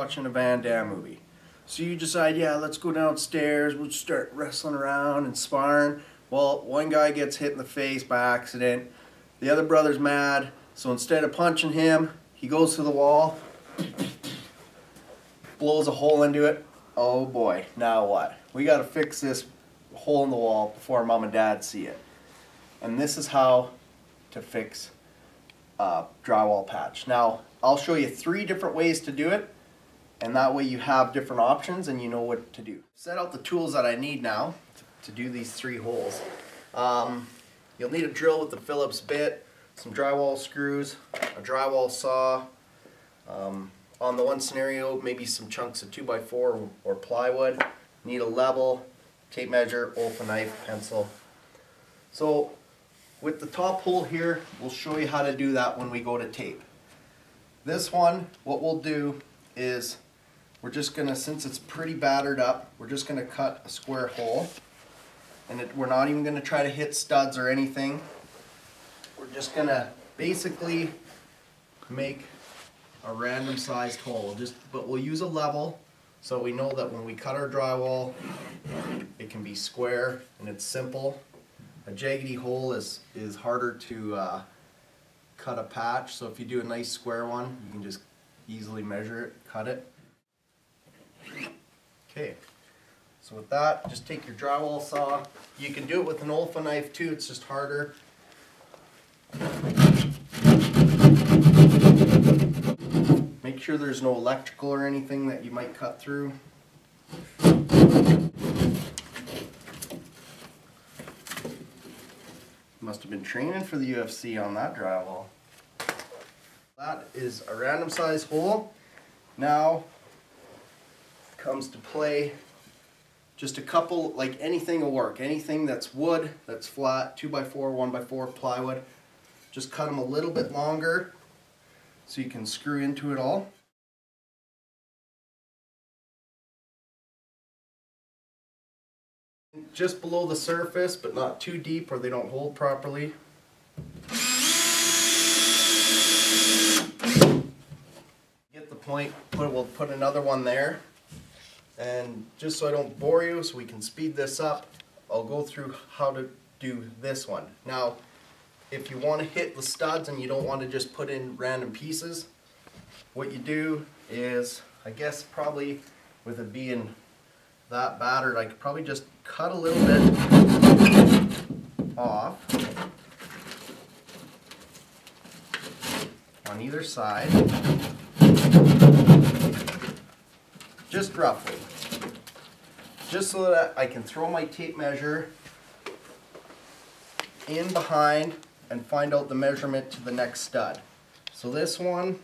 watching a Van Damme movie. So you decide, yeah, let's go downstairs, we'll start wrestling around and sparring. Well, one guy gets hit in the face by accident, the other brother's mad, so instead of punching him, he goes to the wall, blows a hole into it. Oh boy, now what? We gotta fix this hole in the wall before mom and dad see it. And this is how to fix a drywall patch. Now, I'll show you 3 different ways to do it, and that way you have different options and you know what to do. Set out the tools that I need now to do these 3 holes. You'll need a drill with the Phillips bit, some drywall screws, a drywall saw, on the one scenario maybe some chunks of 2x4 or plywood. Need a level, tape measure, Olfa knife, pencil. So with the top hole here, we'll show you how to do that when we go to tape. This one, what we'll do is we're just gonna, since it's pretty battered up, we're just gonna cut a square hole. And we're not even gonna try to hit studs or anything. We're just gonna basically make a random sized hole. But we'll use a level so we know that when we cut our drywall, it can be square and it's simple. A jaggedy hole is harder to cut a patch, so if you do a nice square one, you can just easily measure it, cut it. Okay, so with that, just take your drywall saw. You can do it with an Olfa knife too, it's just harder. Make sure there's no electrical or anything that you might cut through. Must have been training for the UFC on that drywall. That is a random size hole. Now comes to play just a couple, like anything will work. Anything that's wood, that's flat, 2x4, 1x4 plywood. Just cut them a little bit longer so you can screw into it all. Just below the surface, but not too deep or they don't hold properly. Get the point, we'll put another one there. And just so I don't bore you, so we can speed this up, I'll go through how to do this one. Now, if you want to hit the studs and you don't want to just put in random pieces, what you do is, I guess probably with it being that battered, I could probably just cut a little bit off on either side, just roughly, just so that I can throw my tape measure in behind and find out the measurement to the next stud. So this one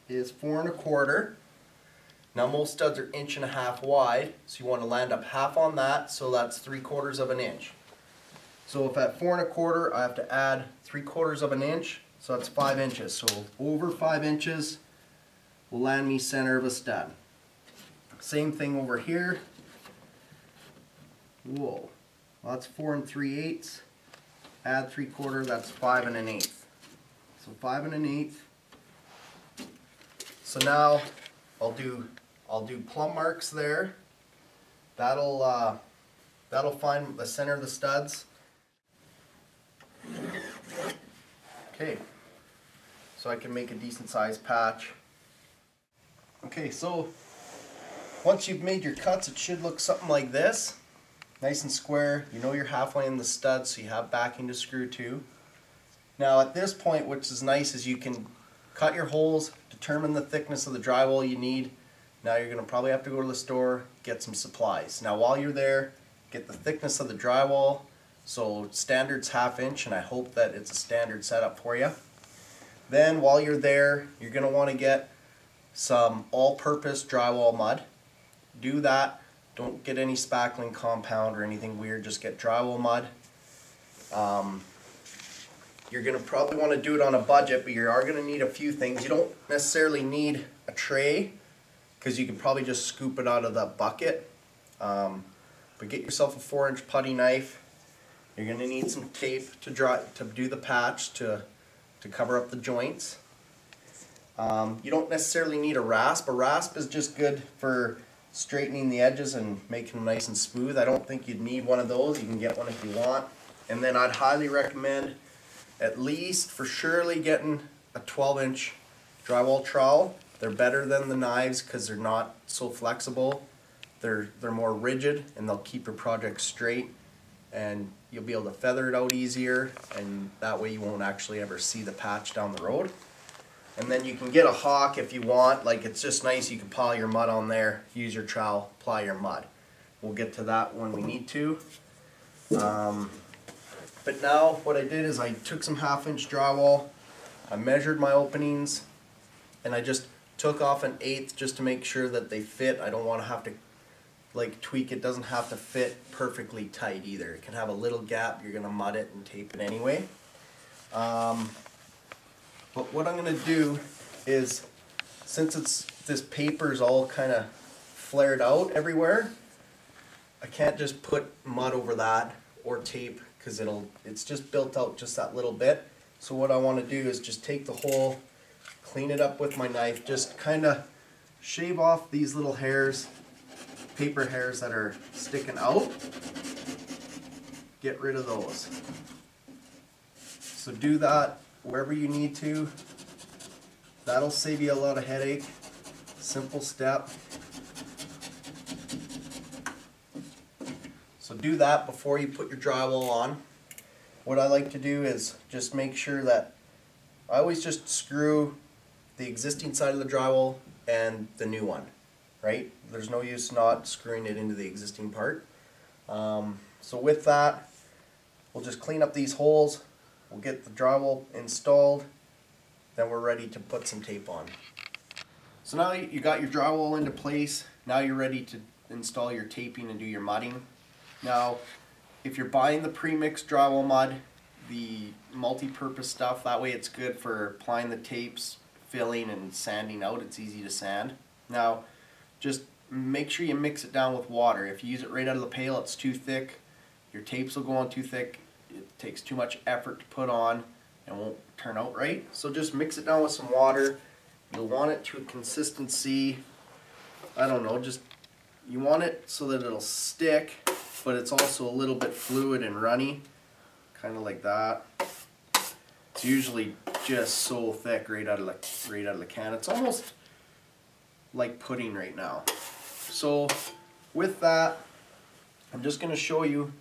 is 4 1/4. Now most studs are 1.5 inches wide, so you want to land up half on that, so that's 3/4 of an inch. So if at 4 1/4 I have to add 3/4 of an inch, so that's 5 inches. So over 5 inches will land me center of a stud. Same thing over here. Whoa, well, that's 4 3/8. Add 3/4, that's 5 1/8. So 5 1/8. So now I'll do plumb marks there. That'll find the center of the studs. Okay, so I can make a decent sized patch. Okay, so once you've made your cuts, it should look something like this. Nice and square. You know you're halfway in the stud, so you have backing to screw to. Now at this point, which is nice, is you can cut your holes, determine the thickness of the drywall you need. Now you're going to probably have to go to the store, get some supplies. Now while you're there, get the thickness of the drywall. So standard's 1/2 inch, and I hope that it's a standard setup for you. Then while you're there, you're going to want to get some all-purpose drywall mud. Do that. Don't get any spackling compound or anything weird, just get drywall mud. You're going to probably want to do it on a budget, but you are going to need a few things. You don't necessarily need a tray, because you can probably just scoop it out of the bucket. But get yourself a 4-inch putty knife. You're going to need some tape to do the patch to cover up the joints. You don't necessarily need a rasp. A rasp is just good for straightening the edges and making them nice and smooth. I don't think you'd need one of those. You can get one if you want. And then I'd highly recommend at least for surely getting a 12-inch drywall trowel. They're better than the knives because they're not so flexible. They're more rigid and they'll keep your project straight, and you'll be able to feather it out easier, and that way you won't actually ever see the patch down the road. And then you can get a hawk if you want. Like, it's just nice, you can pile your mud on there, use your trowel, apply your mud. We'll get to that when we need to. But now what I did is I took some 1/2-inch drywall, I measured my openings, and I just took off 1/8 just to make sure that they fit. I don't want to have to like tweak it. Doesn't have to fit perfectly tight either. It can have a little gap. You're going to mud it and tape it anyway. But what I'm going to do is, since this paper's all kind of flared out everywhere, I can't just put mud over that or tape because it's just built out just that little bit. So what I want to do is just take the hole, clean it up with my knife, just kind of shave off these little hairs, paper hairs that are sticking out. Get rid of those. So do that wherever you need to. That'll save you a lot of headache. Simple step. So do that before you put your drywall on. What I like to do is just make sure that I always just screw the existing side of the drywall and the new one, right? There's no use not screwing it into the existing part. So with that, we'll just clean up these holes. We'll get the drywall installed, then we're ready to put some tape on. So now you got your drywall into place, now you're ready to install your taping and do your mudding. Now, if you're buying the pre-mixed drywall mud, the multi-purpose stuff, that way it's good for applying the tapes, filling and sanding out. It's easy to sand. Now, just make sure you mix it down with water. If you use it right out of the pail, it's too thick. Your tapes will go on too thick. It takes too much effort to put on and won't turn out right. So just mix it down with some water. You'll want it to a consistency, I don't know, just you want it so that it'll stick, but it's also a little bit fluid and runny, kind of like that. It's usually just so thick right out of the can. It's almost like pudding right now. So with that, I'm just going to show you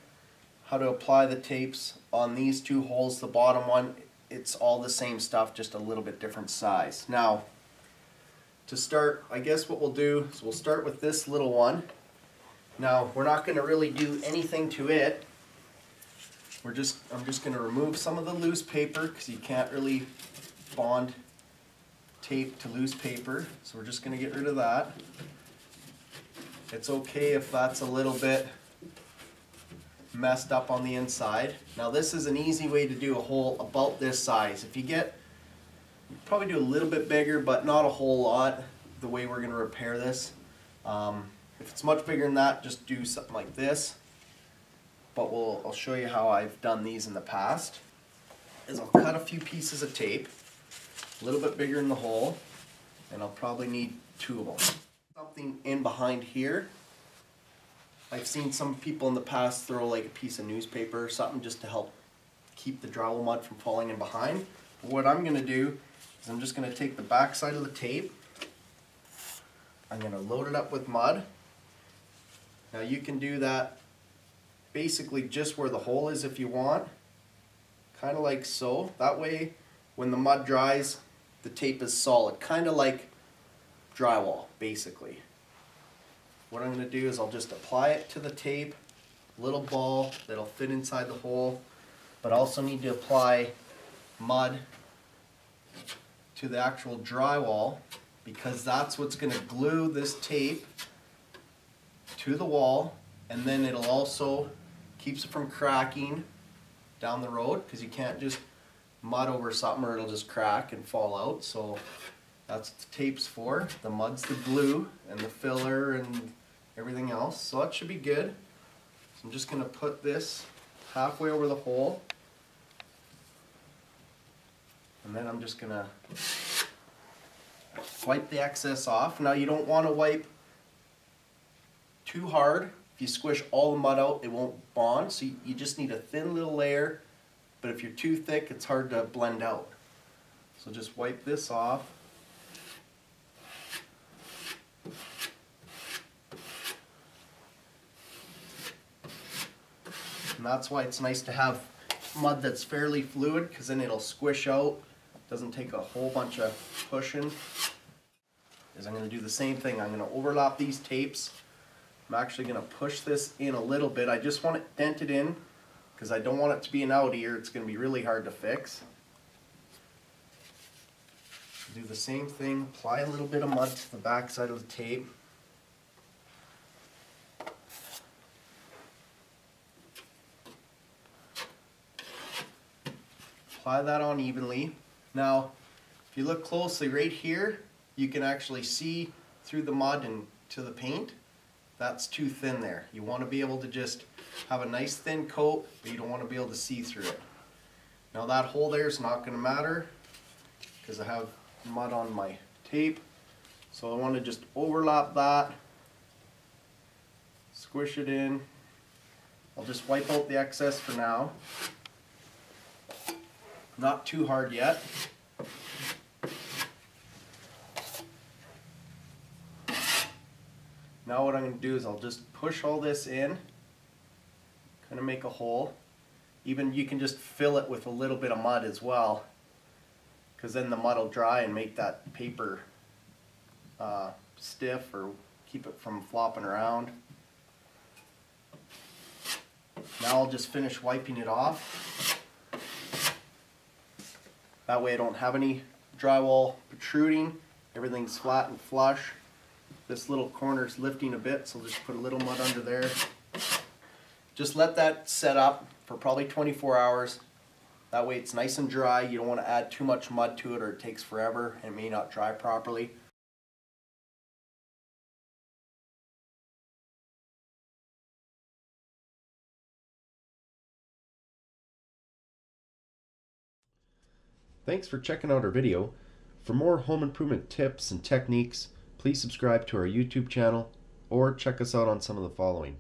how to apply the tapes on these two holes. The bottom one, it's all the same stuff, just a little bit different size. Now, to start, I guess what we'll do is we'll start with this little one. Now, we're not going to really do anything to it. I'm just going to remove some of the loose paper because you can't really bond tape to loose paper. So we're just going to get rid of that. It's okay if that's a little bit messed up on the inside. Now this is an easy way to do a hole about this size. If you probably do a little bit bigger, but not a whole lot, the way we're going to repair this. If it's much bigger than that, just do something like this. But I'll show you how I've done these in the past. I'll cut a few pieces of tape, a little bit bigger in the hole, and I'll probably need 2 of them. Something in behind here. I've seen some people in the past throw like a piece of newspaper or something just to help keep the drywall mud from falling in behind. But what I'm going to do is I'm just going to take the back side of the tape. I'm going to load it up with mud. Now you can do that basically just where the hole is if you want. Kind of like so. That way when the mud dries, the tape is solid. Kind of like drywall, basically. What I'm going to do is I'll just apply it to the tape, little ball that'll fit inside the hole, but also need to apply mud to the actual drywall because that's what's going to glue this tape to the wall, and then it'll also keeps it from cracking down the road because you can't just mud over something or it'll just crack and fall out. So that's what the tape's for. The mud's the glue and the filler and everything else. So that should be good. So I'm just going to put this halfway over the hole. And then I'm just going to Wipe the excess off. Now you don't want to wipe too hard. If you squish all the mud out, it won't bond, so you just need a thin little layer, but if you're too thick, it's hard to blend out. So just wipe this off. And that's why it's nice to have mud that's fairly fluid, because then it'll squish out. Doesn't take a whole bunch of pushing. Is I'm going to do the same thing. I'm going to overlap these tapes. I'm actually going to push this in a little bit. I just want it dented in because I don't want it to be an out ear. It's going to be really hard to fix. Do the same thing. Apply a little bit of mud to the back side of the tape. Apply that on evenly. Now, if you look closely right here, you can actually see through the mud and to the paint. That's too thin there. You want to be able to just have a nice thin coat, but you don't want to be able to see through it. Now that hole there is not going to matter because I have mud on my tape. So I want to just overlap that, squish it in. I'll just wipe out the excess for now. Not too hard yet. Now what I'm going to do is I'll just push all this in, kind of make a hole. Even you can just fill it with a little bit of mud as well, because then the mud will dry and make that paper stiff or keep it from flopping around. Now I'll just finish wiping it off. That way I don't have any drywall protruding. Everything's flat and flush. This little corner's lifting a bit, so I'll just put a little mud under there. Just let that set up for probably 24 hours. That way it's nice and dry. You don't want to add too much mud to it or it takes forever and it may not dry properly. Thanks for checking out our video. For more home improvement tips and techniques, please subscribe to our YouTube channel or check us out on some of the following.